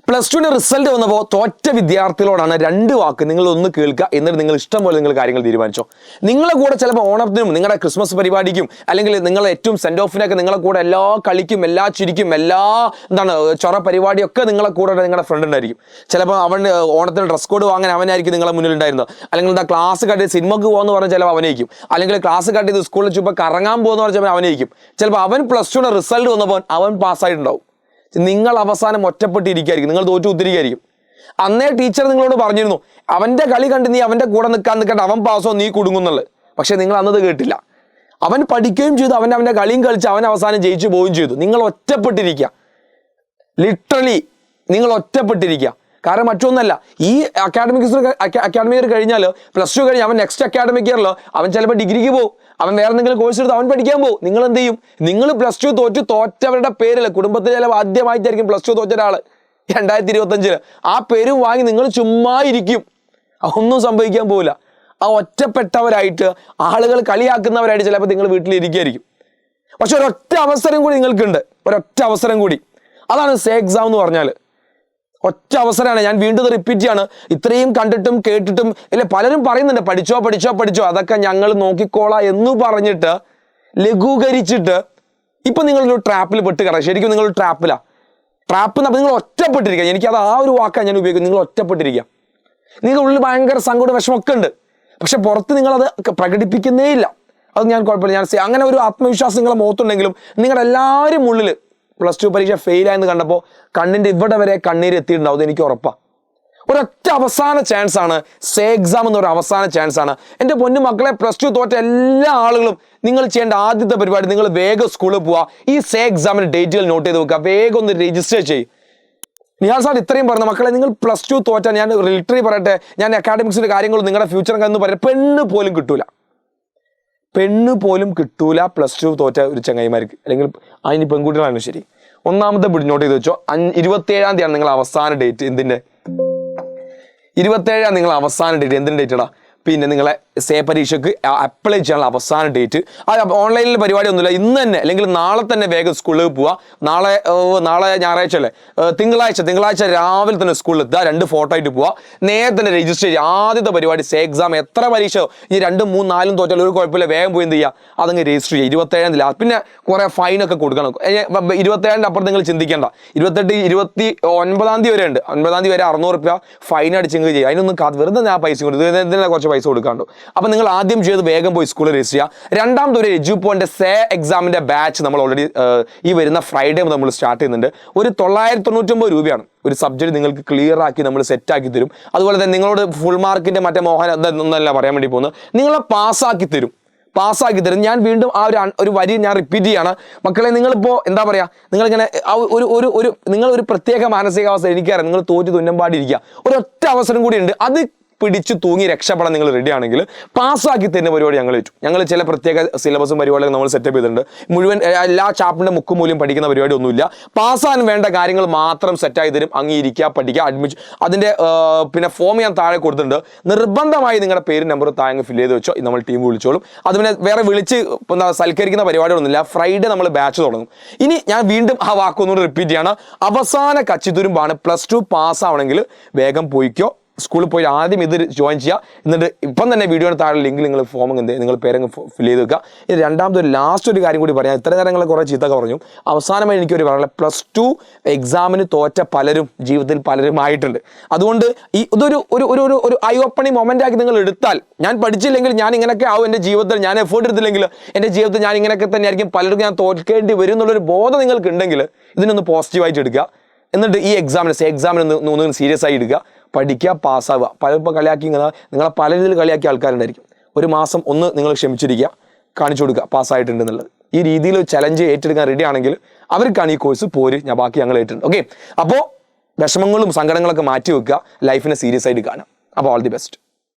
+2 result വന്നപ്പോൾ തോറ്റ വിദ്യാർത്ഥികളോടാണ് രണ്ട് വാക്ക് നിങ്ങൾ ഒന്ന് കേൾക്കുക, എന്നിട്ട് നിങ്ങൾ ഇഷ്ടം പോലെ നിങ്ങൾ കാര്യങ്ങൾ തീരുമാനിച്ചോ. നിങ്ങളെ കൂടെ ചിലപ്പോൾ ഓണത്തിനും നിങ്ങളുടെ ക്രിസ്മസ് പരിപാടിക്കും അല്ലെങ്കിൽ നിങ്ങളെ ഏറ്റവും സെൻഡ് ഓഫിനൊക്കെ നിങ്ങളെ കൂടെ എല്ലാ കളിക്കും എല്ലാ ചിരിക്കും എല്ലാ ചൊറ പരിപാടിയൊക്കെ നിങ്ങളെ കൂടെ നിങ്ങളുടെ ഫ്രണ്ട് ഉണ്ടായിരിക്കും. ചിലപ്പോൾ അവൻ ഓണത്തിന് ഡ്രസ് കോഡ് വാങ്ങാൻ അവനായിരിക്കും നിങ്ങളെ മുന്നിലുണ്ടായിരുന്നത്. അല്ലെങ്കിൽ ക്ലാസ് കട്ടി സിനിമക്ക് പോകുമെന്ന് പറഞ്ഞാൽ ചിലപ്പോൾ അവനായിരിക്കും. അല്ലെങ്കിൽ ക്ലാസ് കട്ടി സ്കൂളിൽ ചുമ്പോൾ കറങ്ങാൻ പോകുമെന്ന് പറഞ്ഞാൽ അവനായിരിക്കും. ചിലപ്പോൾ അവൻ +2 റിസൾട്ട് വന്നപ്പോൾ അവൻ പാസ്സായിട്ടുണ്ടാവും. നിങ്ങൾ അവസാനം ഒറ്റപ്പെട്ടിരിക്കുകയായിരിക്കും, നിങ്ങൾ തോറ്റു കുത്തിരിക്കുകയായിരിക്കും. അന്നേ ടീച്ചർ നിങ്ങളോട് പറഞ്ഞിരുന്നു അവൻ്റെ കളി കണ്ട് നീ അവൻ്റെ കൂടെ നിൽക്കണ്ട, അവൻ പാസോ നീ കുടുങ്ങുന്നുള്ളത്. പക്ഷെ നിങ്ങൾ അന്നത് കേട്ടില്ല. അവൻ പഠിക്കുകയും ചെയ്തു, അവൻ്റെ കളിയും കളിച്ച് അവൻ അവസാനം ജയിച്ചു പോവുകയും ചെയ്തു. നിങ്ങൾ ഒറ്റപ്പെട്ടിരിക്കുക, ലിറ്ററലി നിങ്ങൾ ഒറ്റപ്പെട്ടിരിക്കുക. കാരണം മറ്റൊന്നല്ല, ഈ അക്കാഡമിക് ഇയർ കഴിഞ്ഞാൽ +2 കഴിഞ്ഞ് അവൻ നെക്സ്റ്റ് അക്കാഡമിക് ഇയറിൽ അവൻ ചിലപ്പോൾ ഡിഗ്രിക്ക് പോകും, അവൻ വേറെ എന്തെങ്കിലും കോഴ്സ് എടുത്ത് അവൻ പഠിക്കാൻ പോകും. നിങ്ങൾ എന്ത് ചെയ്യും? നിങ്ങൾ +2 തോറ്റവരുടെ പേരിൽ കുടുംബത്തിൽ ചിലപ്പോൾ ആദ്യമായിട്ടായിരിക്കും +2 തോറ്റ ഒരാൾ 2025 ആ പേരും വാങ്ങി നിങ്ങൾ ചുമ്മാ ഇരിക്കും. ഒന്നും സംഭവിക്കാൻ പോകില്ല. ആ ഒറ്റപ്പെട്ടവരായിട്ട് ആളുകൾ കളിയാക്കുന്നവരായിട്ട് ചിലപ്പോൾ നിങ്ങൾ വീട്ടിലിരിക്കുകയായിരിക്കും. പക്ഷെ ഒരൊറ്റ അവസരം കൂടി നിങ്ങൾക്കുണ്ട്, ഒരൊറ്റ അവസരം കൂടി. അതാണ് സേ എക്സാം എന്ന് പറഞ്ഞാൽ. ഒറ്റ അവസരമാണ്. ഞാൻ വീണ്ടും റിപ്പീറ്റ് ചെയ്യാണ്. ഇത്രയും കണ്ടിട്ടും കേട്ടിട്ടും അല്ലെ പലരും പറയുന്നുണ്ട് പഠിച്ചോ അതൊക്കെ ഞങ്ങൾ നോക്കിക്കോളാം എന്ന് പറഞ്ഞിട്ട് ലഘൂകരിച്ചിട്ട് ഇപ്പം നിങ്ങളൊരു ട്രാപ്പിൽ പെട്ട് കിടക്കുക. ശരിക്കും നിങ്ങളൊരു ട്രാപ്പ് നിങ്ങൾ ഒറ്റപ്പെട്ടിരിക്കുക. എനിക്കത് ആ ഒരു വാക്കാണ് ഞാൻ ഉപയോഗിക്കുന്നത്. നിങ്ങൾ ഒറ്റപ്പെട്ടിരിക്കുക. നിങ്ങളുടെ ഉള്ളിൽ ഭയങ്കര സങ്കടം വിഷമമൊക്കെ ഉണ്ട്, പക്ഷെ പുറത്ത് നിങ്ങളത് പ്രകടിപ്പിക്കുന്നേ ഇല്ല. അത് ഞാൻ കുഴപ്പമില്ല, ഞാൻ അങ്ങനെ ഒരു ആത്മവിശ്വാസം നിങ്ങളെ മുഖത്തുണ്ടെങ്കിലും നിങ്ങളുടെ എല്ലാവരും ഉള്ളിൽ +2 പരീക്ഷ ഫെയിലായെന്ന് കണ്ടപ്പോൾ കണ്ണിൻ്റെ ഇവിടെ വരെ കണ്ണീര് എത്തിയിട്ടുണ്ടാവും. എനിക്ക് ഉറപ്പാണ്. ഒരൊറ്റ അവസാന ചാൻസ് ആണ് സേ എക്സാം എന്നൊരു അവസാന ചാൻസ് ആണ്. എൻ്റെ പൊന്നു മക്കളെ, +2 തോറ്റ എല്ലാ ആളുകളും നിങ്ങൾ ചെയ്യേണ്ട ആദ്യത്തെ പരിപാടി, നിങ്ങൾ വേഗം സ്കൂളിൽ പോവുക. ഈ സേ എക്സാമിന് ഡേറ്റുകൾ നോട്ട് ചെയ്ത് വെക്കുക, വേഗം ഒന്ന് രജിസ്റ്റർ ചെയ്യും. നിഹാൽ സാർ ഇത്രയും പറഞ്ഞ മക്കളെ, നിങ്ങൾ +2 തോറ്റാൽ ഞാൻ ലിറ്ററലി പറയട്ടെ, ഞാൻ അക്കാഡമിക്സിൻ്റെ കാര്യങ്ങളും നിങ്ങളുടെ ഫ്യൂച്ചർ എന്ന് പറയാം, പെണ്ണ് പോലും കിട്ടൂല +2 തോറ്റ ഒരു ചങ്ങായിമാർക്ക്. അല്ലെങ്കിൽ അതിന് പെൺകുട്ടികളാണ് ശരി. ഒന്നാമത്തെ നോട്ട് ചെയ്ത് വെച്ചോ, 27-ാം തീയതിയാണ് നിങ്ങൾ അവസാന ഡേറ്റ്. എന്തിൻ്റെ 27-ാം നിങ്ങൾ അവസാന ഡേറ്റ്? എന്തിൻ്റെ ഡേറ്റാ? പിന്നെ നിങ്ങളെ സേ പരീക്ഷയ്ക്ക് അപ്ലൈ ചെയ്യാനുള്ള അവസാന ഡേറ്റ്. അത് ഓൺലൈനിൽ പരിപാടി ഒന്നുമില്ല. ഇന്ന് തന്നെ അല്ലെങ്കിൽ നാളെ തന്നെ വേഗം സ്കൂളിൽ പോവുക. നാളെ ഞായറാഴ്ച അല്ലേ, തിങ്കളാഴ്ച രാവിലെ തന്നെ സ്കൂളിൽ എത്തുക, 2 ഫോട്ടോ ആയിട്ട് പോവുക, നേരെ തന്നെ രജിസ്റ്റർ ചെയ്യുക. ആദ്യത്തെ പരിപാടി സേ എക്സാം. എത്ര പരീക്ഷ ഈ 2, 3, 4 തോറ്റാൽ ഒരു കുഴപ്പമില്ല, വേഗം പോയി എന്ത് ചെയ്യുക, അതങ്ങ് രജിസ്റ്റർ ചെയ്യുക. 27-ാം തീയതി. പിന്നെ കുറേ ഫൈനൊക്കെ കൊടുക്കണം. 27-ൻ്റെ അപ്പുറത്ത് നിങ്ങൾ ചിന്തിക്കേണ്ട. 29-ാം തീയതി വരെ ഉണ്ട്. 9-ാം തീയതി വരെ 600 രൂപ ഫൈൻ അടിച്ചെങ്കിൽ ചെയ്യുക. അതിനൊന്നും വെറുതെ ഞാൻ പൈസ കൊടുത്തു, കുറച്ച് പൈസ കൊടുക്കാണ്ടോ. അപ്പോൾ നിങ്ങൾ ആദ്യം ചെയ്ത് വേഗം പോയി സ്കൂളിൽ രജിസ്റ്റർ ചെയ്യുക. രണ്ടാമത്തെ ഒരു എഡ്യൂപോയിൻ്റെ സേ എക്സാമിൻ്റെ ബാച്ച് നമ്മൾ ഓൾറെഡി ഈ വരുന്ന ഫ്രൈഡേ നമ്മൾ സ്റ്റാർട്ട് ചെയ്യുന്നുണ്ട്. ഒരു 999 രൂപയാണ് ഒരു സബ്ജക്റ്റ് നിങ്ങൾക്ക് ക്ലിയർ ആക്കി നമ്മൾ സെറ്റാക്കി തരും. അതുപോലെ തന്നെ നിങ്ങളോട് ഫുൾ മാർക്കിൻ്റെ മറ്റേ മോഹൻ എന്നല്ല പറയാൻ വേണ്ടി പോകുന്നത്, നിങ്ങളെ പാസ്സാക്കി തരും. ഞാൻ വീണ്ടും ആ ഒരു വരി ഞാൻ റിപ്പീറ്റ് ചെയ്യാണ്. മക്കളെ, നിങ്ങളിപ്പോൾ എന്താ പറയുക, നിങ്ങളിങ്ങനെ നിങ്ങളൊരു പ്രത്യേക മാനസികാവസ്ഥ എനിക്കറിയാം. നിങ്ങൾ തോറ്റു തുന്നമ്പാടിയിരിക്കുക. ഒരൊറ്റ അവസരം കൂടി ഉണ്ട്. അത് പിടിച്ചു തൂങ്ങി രക്ഷപ്പെടാൻ നിങ്ങൾ റെഡി ആണെങ്കിൽ പാസ്സാക്കി തരുന്ന പരിപാടി ഞങ്ങൾ ചില പ്രത്യേക സിലബസും പരിപാടികളും നമ്മൾ സെറ്റപ്പ് ചെയ്തിട്ടുണ്ട്. മുഴുവൻ എല്ലാ ചാപ്റ്ററിൻ്റെ മുക്കും മൂല്യം പഠിക്കുന്ന പരിപാടി ഒന്നുമില്ല. പാസ്സാൻ വേണ്ട കാര്യങ്ങൾ മാത്രം സെറ്റാക്കി തരും. അംഗീകരിക്കുക, പഠിക്കുക, അഡ്മിഷൻ. അതിൻ്റെ പിന്നെ ഫോം ഞാൻ താഴെ കൊടുത്തിട്ടുണ്ട്. നിർബന്ധമായി നിങ്ങളുടെ പേരും നമ്പറും താഴെ ഫില്ല് ചെയ്ത് വെച്ചോ, നമ്മൾ ടീം വിളിച്ചോളും. അത് പിന്നെ വേറെ വിളിച്ച് സൽക്കരിക്കുന്ന പരിപാടികളൊന്നുമില്ല. ഫ്രൈഡേ നമ്മൾ ബാച്ച് തുടങ്ങും. ഇനി ഞാൻ വീണ്ടും ആ വാക്കൊന്നുകൂടി റിപ്പീറ്റ് ചെയ്യാണ്. അവസാന കച്ചിത്തുരുമ്പാണ്. +2 പാസ്സാവണമെങ്കിൽ വേഗം പോയിക്കോ, സ്കൂളിൽ പോയി ആദ്യം ഇത് ജോയിൻ ചെയ്യുക. എന്നിട്ട് ഇപ്പം തന്നെ വീഡിയോയുടെ താഴെ ലിങ്കിൽ നിങ്ങൾ ഫോം നിങ്ങൾ പേരങ്ങ് ഫില്ല് ചെയ്ത് വെക്കുക. ഇനി രണ്ടാമത്തെ ലാസ്റ്റ് ഒരു കാര്യം കൂടി പറയാം. ഇത്ര നേരങ്ങൾ കുറേ ചീത്തൊക്കെ പറഞ്ഞു. അവസാനമായി എനിക്കൊരു പറയാനുള്ള, +2 എക്സാമിന് തോറ്റ പലരും ജീവിതത്തിൽ പലരും ആയിട്ടുണ്ട്. അതുകൊണ്ട് ഇതൊരു ഐ ഓപ്പണിംഗ് മൊമെൻ്റ് ആക്കി നിങ്ങൾ എടുത്താൽ, ഞാൻ പഠിച്ചില്ലെങ്കിൽ ഞാൻ ഇങ്ങനെയൊക്കെ ആവും എൻ്റെ ജീവിതത്തിൽ, ഞാൻ എഫേർട്ട് എടുത്തില്ലെങ്കിൽ എൻ്റെ ജീവിതത്തിൽ ഞാൻ ഇങ്ങനെയൊക്കെ തന്നെ ആയിരിക്കും, പലർക്കും ഞാൻ തോൽക്കേണ്ടി വരും എന്നുള്ളൊരു ബോധം നിങ്ങൾക്ക് ഉണ്ടെങ്കിൽ ഇതിനൊന്ന് പോസിറ്റീവായിട്ട് എടുക്കുക. എന്നിട്ട് ഈ എക്സാമിന് സീരിയസ് ആയി എടുക്കുക, പഠിക്കുക, പാസ്സാവുക. പലപ്പോൾ കളിയാക്കി നിങ്ങളെ പല രീതിയിൽ കളിയാക്കിയ ആൾക്കാരുണ്ടായിരിക്കും. ഒരു മാസം ഒന്ന് നിങ്ങൾ ക്ഷമിച്ചിരിക്കുക, കാണിച്ചു കൊടുക്കുക പാസ്സായിട്ടുണ്ട് എന്നുള്ളത്. ഈ രീതിയിൽ ചലഞ്ച് ഏറ്റെടുക്കാൻ റെഡി ആണെങ്കിൽ അവർക്കാണ് ഈ കോഴ്സ് പോര്, ബാക്കി ഞങ്ങൾ ഏറ്റിട്ടുണ്ട്. ഓക്കെ, അപ്പോൾ വിഷമങ്ങളും സങ്കടങ്ങളൊക്കെ മാറ്റി വെക്കുക, ലൈഫിനെ സീരിയസ് ആയിട്ട് കാണാം. അപ്പോൾ ഓൾ ദി ബെസ്റ്റ്.